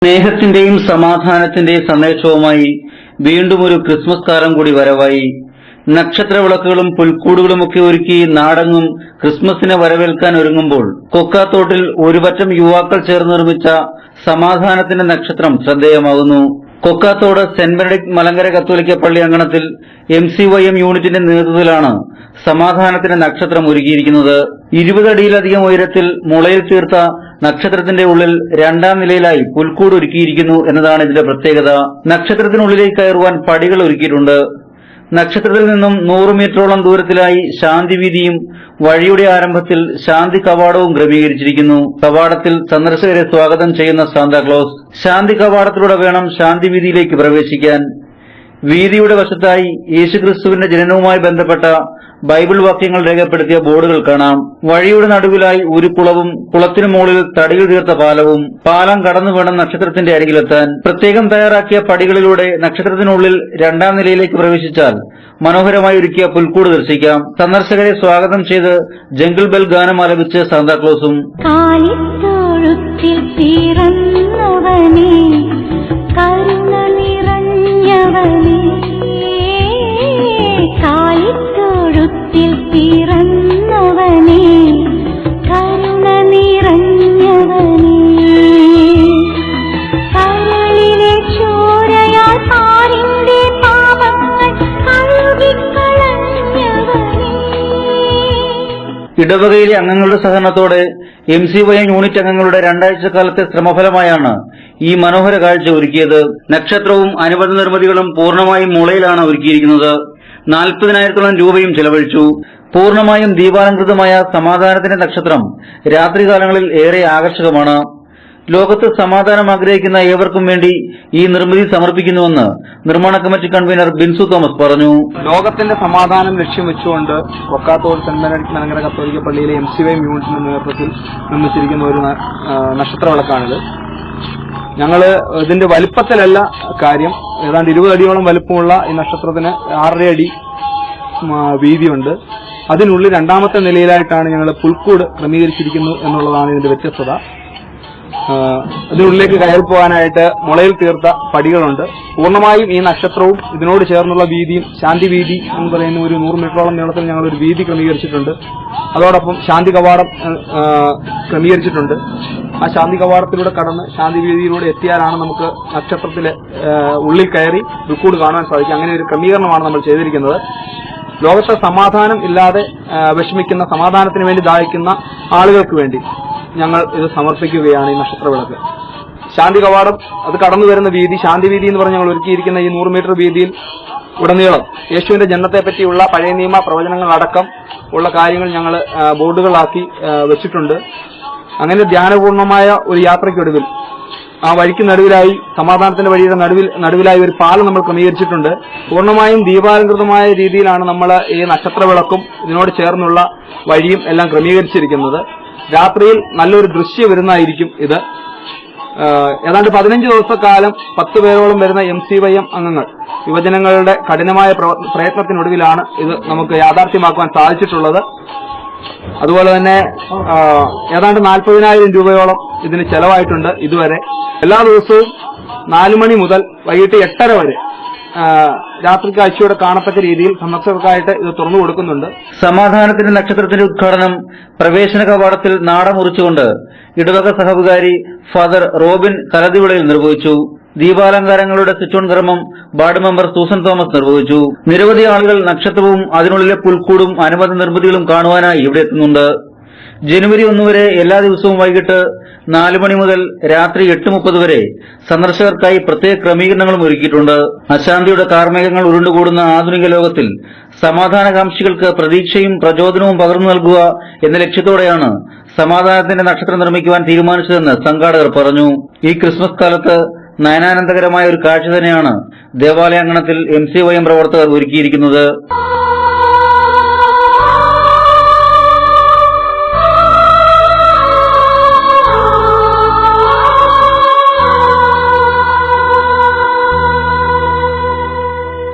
സ്നേഹത്തിന്റെയും സമാധാനത്തിന്റെയും സന്ദേശവുമായി വീണ്ടും ഒരു ക്രിസ്മസ് കാലം കൂടി വരവായി. നക്ഷത്രവിളക്കുകളും പുൽക്കൂടുകളുമൊക്കെ ഒരുക്കി നാടെങ്ങും ക്രിസ്മസിനെ വരവേൽക്കാൻ ഒരുങ്ങുമ്പോൾ കൊക്കാത്തോട്ടിൽ ഒരുപറ്റം യുവാക്കൾ ചേർന്ന് നിർമ്മിച്ച സമാധാനത്തിന്റെ നക്ഷത്രം ശ്രദ്ധേയമാകുന്നു. കൊക്കാത്തോട് സെന്റ് ബെനഡിക്ട് മലങ്കര കത്തോലിക്ക പള്ളി അങ്കണത്തിൽ MCYM യൂണിറ്റിന്റെ നേതൃത്വത്തിലാണ് സമാധാനത്തിന്റെ നക്ഷത്രം ഒരുക്കിയിരിക്കുന്നത്. 20 അടിയിലധികം ഉയരത്തിൽ മുളയിൽ തീർത്ത നക്ഷത്രത്തിന്റെ ഉള്ളിൽ രണ്ടാം നിലയിലായി പുൽക്കൂട് ഒരുക്കിയിരിക്കുന്നു എന്നതാണ് ഇതിന്റെ പ്രത്യേകത. നക്ഷത്രത്തിനുള്ളിലേക്ക് കയറുവാൻ പടികൾ ഒരുക്കിയിട്ടുണ്ട്. നക്ഷത്രത്തിൽ നിന്നും 100 മീറ്ററോളം ദൂരത്തിലായി ശാന്തി വീതിയും വഴിയുടെ ആരംഭത്തിൽ ശാന്തി കവാടവും ക്രമീകരിച്ചിരിക്കുന്നു. കവാടത്തിൽ സന്ദർശകരെ സ്വാഗതം ചെയ്യുന്ന സാന്താക്ലോസ്. ശാന്തി കവാടത്തിലൂടെ വേണം ശാന്തി വീതിയിലേക്ക് പ്രവേശിക്കാൻ. വീതിയുടെ വശത്തായി യേശുക്രിസ്തുവിന്റെ ജനനവുമായി ബന്ധപ്പെട്ട ബൈബിൾ വാക്യങ്ങൾ രേഖപ്പെടുത്തിയ ബോർഡുകൾ കാണാം. വഴിയുടെ നടുവിലായി ഒരു കുളവും കുളത്തിനു മുകളിൽ തടിയിൽ തീർത്ത പാലവും. പാലം കടന്നു വേണം നക്ഷത്രത്തിന്റെ അരികിലെത്താൻ. പ്രത്യേകം തയ്യാറാക്കിയ പടികളിലൂടെ നക്ഷത്രത്തിനുള്ളിൽ രണ്ടാം നിലയിലേക്ക് പ്രവേശിച്ചാൽ മനോഹരമായി ഒരുക്കിയ പുൽക്കൂട് ദർശിക്കാം. സന്ദർശകരെ സ്വാഗതം ചെയ്ത് ജംഗിൾ ബെൽ ഗാനം ആലപിച്ച് സാന്താക്ലോസും ഇടവകയിലെ അംഗങ്ങളുടെ സഹകരണത്തോടെ MCYM യൂണിറ്റ് അംഗങ്ങളുടെ 2 ആഴ്ചക്കാലത്തെ ശ്രമഫലമായാണ് ഈ മനോഹര കാഴ്ച ഒരുക്കിയത്. നക്ഷത്രവും അനുബന്ധ നിർമ്മിതികളും പൂർണ്ണമായും മുളയിലാണ് ഒരുക്കിയിരിക്കുന്നത്. 40,000-ഓളം രൂപയും ചെലവഴിച്ചു. പൂർണ്ണമായും ദീപാലംകൃതമായ സമാധാനത്തിന്റെ നക്ഷത്രം രാത്രികാലങ്ങളിൽ ഏറെ ആകർഷകമാണ്. ലോകത്ത് സമാധാനം ആഗ്രഹിക്കുന്ന ഏവർക്കും വേണ്ടി ഈ നിർമ്മിതി സമർപ്പിക്കുന്നുവെന്ന് നിർമ്മാണ കമ്മിറ്റി കൺവീനർ ബിൻസു തോമസ് പറഞ്ഞു. ലോകത്തിന്റെ സമാധാനം ലക്ഷ്യം വെച്ചുകൊണ്ട് കൊക്കാത്തോട് സെന്റ് ബെനഡിക്ട് മലങ്കര കത്തോലിക്ക പള്ളിയിലെ MCYM യൂണിറ്റിന്റെ നേതൃത്വത്തിൽ നിർമ്മിച്ചിരിക്കുന്ന ഒരു നക്ഷത്ര വിളക്കാണിത്. ഞങ്ങള് ഇതിന്റെ വലിപ്പത്തിലല്ല കാര്യം, ഏതാണ്ട് 20 അടിയോളം വലിപ്പമുള്ള ഈ നക്ഷത്രത്തിന് 6.5 അടി വീതിയുണ്ട്. അതിനുള്ളിൽ രണ്ടാമത്തെ നിലയിലായിട്ടാണ് ഞങ്ങൾ പുൽക്കൂട് ക്രമീകരിച്ചിരിക്കുന്നു എന്നുള്ളതാണ് ഇതിന്റെ വ്യത്യസ്തത. ഇതിനുള്ളിലേക്ക് കയറി പോകാനായിട്ട് മുളയിൽ തീർത്ത പടികളുണ്ട്. പൂർണ്ണമായും ഈ നക്ഷത്രവും ഇതിനോട് ചേർന്നുള്ള വീതിയും ശാന്തി വീതി എന്ന് പറയുന്ന ഒരു 100 മീറ്ററോളം നീളത്തിൽ ഞങ്ങൾ ഒരു വീതി ക്രമീകരിച്ചിട്ടുണ്ട്. അതോടൊപ്പം ശാന്തി കവാടം ക്രമീകരിച്ചിട്ടുണ്ട്. ആ ശാന്തി കവാടത്തിലൂടെ കടന്ന് ശാന്തി വീതിയിലൂടെ എത്തിയാലാണ് നമുക്ക് നക്ഷത്രത്തിലെ ഉള്ളിൽ കയറി പുൽക്കൂട് കാണാൻ സാധിക്കും. അങ്ങനെ ഒരു ക്രമീകരണമാണ് നമ്മൾ ചെയ്തിരിക്കുന്നത്. ലോകത്തെ സമാധാനം ഇല്ലാതെ വിഷമിക്കുന്ന, സമാധാനത്തിന് വേണ്ടി ദാഹിക്കുന്ന ആളുകൾക്ക് വേണ്ടി ഞങ്ങൾ ഇത് സമർപ്പിക്കുകയാണ് ഈ നക്ഷത്രവിളക്ക്. ശാന്തി കവാടം അത് കടന്നു വരുന്ന വീതി, ശാന്തി വീതി എന്ന് പറഞ്ഞ് ഞങ്ങൾ ഒരുക്കിയിരിക്കുന്ന ഈ 100 മീറ്റർ വീതിയിൽ ഉടനീളം യേശുവിന്റെ ജനനത്തെ പറ്റിയുള്ള പഴയ നിയമ പ്രവചനങ്ങൾ അടക്കം ഉള്ള കാര്യങ്ങൾ ഞങ്ങൾ ബോർഡുകളാക്കി വെച്ചിട്ടുണ്ട്. അങ്ങനെ ധ്യാനപൂർണമായ ഒരു യാത്രയ്ക്കൊടുവിൽ ആ വഴിക്ക് നടുവിലായി, സമാധാനത്തിന്റെ വഴിയുടെ നടുവിലായി ഒരു പാലം നമ്മൾ ക്രമീകരിച്ചിട്ടുണ്ട്. പൂർണ്ണമായും ദീപാലംകൃതമായ രീതിയിലാണ് നമ്മൾ ഈ നക്ഷത്രവിളക്കും ഇതിനോട് ചേർന്നുള്ള വഴിയും എല്ലാം ക്രമീകരിച്ചിരിക്കുന്നത്. രാത്രിയിൽ നല്ലൊരു ദൃശ്യ വിരുന്നായിരിക്കും ഇത്. ഏതാണ്ട് 15 ദിവസക്കാലം 10 പേരോളം വരുന്ന MCYM അംഗങ്ങൾ യുവജനങ്ങളുടെ കഠിനമായ പ്രയത്നത്തിനൊടുവിലാണ് ഇത് നമുക്ക് യാഥാർത്ഥ്യമാക്കുവാൻ സാധിച്ചിട്ടുള്ളത്. അതുപോലെ തന്നെ ഏതാണ്ട് 40,000 രൂപയോളം ഇതിന് ചെലവായിട്ടുണ്ട് ഇതുവരെ. എല്ലാ ദിവസവും 4 മണി മുതൽ വൈകിട്ട് 8:30 വരെ രാത്രി കാഴ്ചയോടെ കാണത്തക്ക രീതിയിൽ സന്ദർശകർക്കായിട്ട് ഇത് തുറന്നു കൊടുക്കുന്നുണ്ട്. സമാധാനത്തിന്റെ നക്ഷത്രത്തിന്റെ ഉദ്ഘാടനം പ്രവേശന കവാടത്തിൽ നാട മുറിച്ചുകൊണ്ട് ഇടവക സഹവികാരി ഫാദർ റോബിൻ കലതിവിളയിൽ നിർവഹിച്ചു. ദീപാലങ്കാരങ്ങളുടെ സ്വിച്ച് ഓൺ കർമ്മം വാർഡ് മെമ്പർ സൂസൻ തോമസ് നിർവഹിച്ചു. നിരവധി ആളുകൾ നക്ഷത്രവും അതിനുള്ളിലെ പുൽക്കൂടും അനുബന്ധ നിർമ്മിതികളും കാണുവാനായി ഇവിടെ എത്തുന്നുണ്ട്. ജനുവരി 1 വരെ എല്ലാ ദിവസവും വൈകിട്ട് 4 മണി മുതൽ രാത്രി 8:30 വരെ സന്ദർശകർക്കായി പ്രത്യേക ക്രമീകരണങ്ങളും ഒരുക്കിയിട്ടുണ്ട്. അശാന്തിയുടെ കാർമേഘങ്ങൾ ഉരുണ്ടുകൂടുന്ന ആധുനിക ലോകത്തിൽ സമാധാനകാംക്ഷികൾക്ക് പ്രതീക്ഷയും പ്രചോദനവും പകർന്നു നൽകുക എന്ന ലക്ഷ്യത്തോടെയാണ് സമാധാനത്തിന്റെ നക്ഷത്രം നിർമ്മിക്കുവാൻ തീരുമാനിച്ചതെന്ന് സംഘാടകർ പറഞ്ഞു. ഈ ക്രിസ്മസ് കാലത്ത് നയനാനന്ദകരമായ ഒരു കാഴ്ച തന്നെയാണ് ദേവാലയാങ്കണത്തിൽ MCYM പ്രവർത്തകർ ഒരുക്കിയിരിക്കുന്നത്.